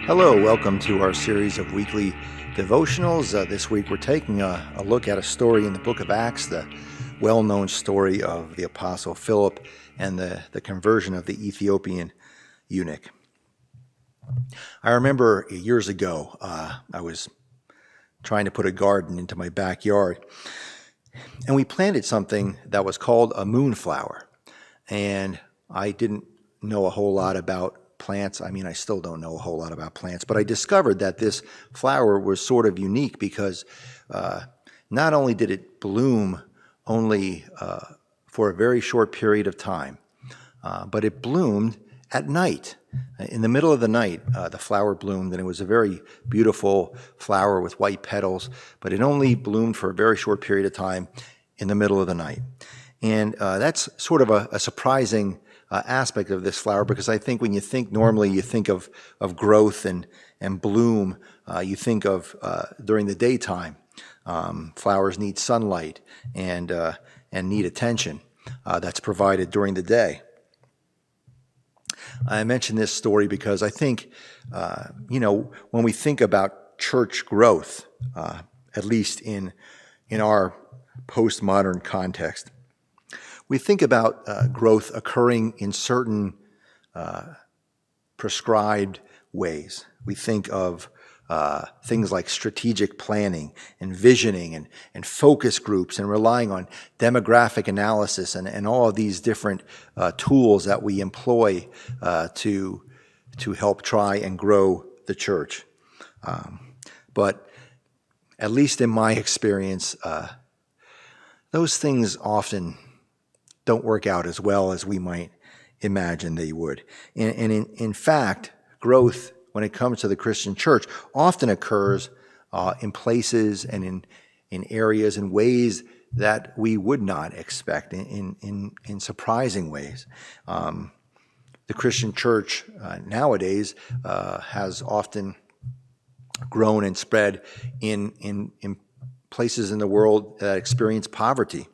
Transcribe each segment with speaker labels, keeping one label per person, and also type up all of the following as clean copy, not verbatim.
Speaker 1: Hello, welcome to our series of weekly devotionals. This week we're taking a look at a story in the book of Acts, the well-known story of the Apostle Philip and the conversion of the Ethiopian eunuch. I remember years ago, I was trying to put a garden into my backyard, and we planted something that was called a moonflower. And I didn't know a whole lot about plants. I still don't know a whole lot about plants, but I discovered that this flower was sort of unique because not only did it bloom only for a very short period of time, but it bloomed at night. In the middle of the night, the flower bloomed, and it was a very beautiful flower with white petals, but it only bloomed for a very short period of time in the middle of the night. And that's sort of a surprising aspect of this flower, because I think when you think normally, you think of growth and bloom, you think of during the daytime. Flowers need sunlight and need attention that's provided during the day. I mention this story because I think, when we think about church growth, at least in our postmodern context, we think about growth occurring in certain prescribed ways. We think of things like strategic planning and visioning and focus groups and relying on demographic analysis and all of these different tools that we employ to help try and grow the church. But at least in my experience, those things often don't work out as well as we might imagine they would. And in fact, growth when it comes to the Christian church often occurs in places and in areas and ways that we would not expect, in surprising ways. The Christian church nowadays has often grown and spread in places in the world that experience poverty,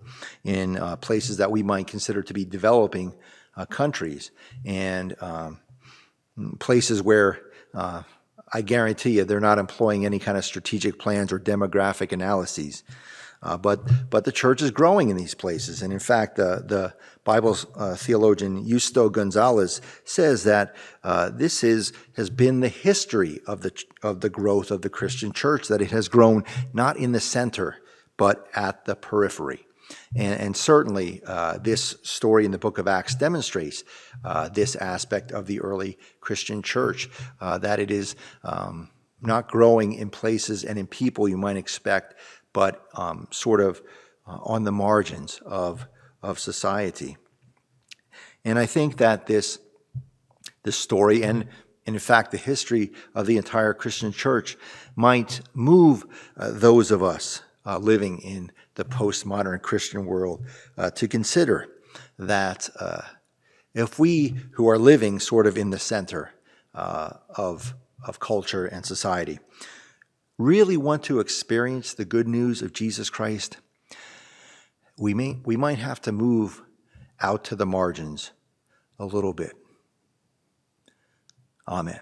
Speaker 1: in places that we might consider to be developing countries, and places where I guarantee you they're not employing any kind of strategic plans or demographic analyses. But the church is growing in these places. And in fact, the Bible's theologian Justo Gonzalez says that this has been the history of the growth of the Christian church, that it has grown not in the center, but at the periphery. And certainly this story in the book of Acts demonstrates this aspect of the early Christian church, that it is not growing in places and in people you might expect, but sort of on the margins of society. And I think that this story, and in fact the history of the entire Christian church, might move those of us living in the postmodern Christian world to consider that if we who are living sort of in the center of culture and society really want to experience the good news of Jesus Christ, we might have to move out to the margins a little bit. Amen.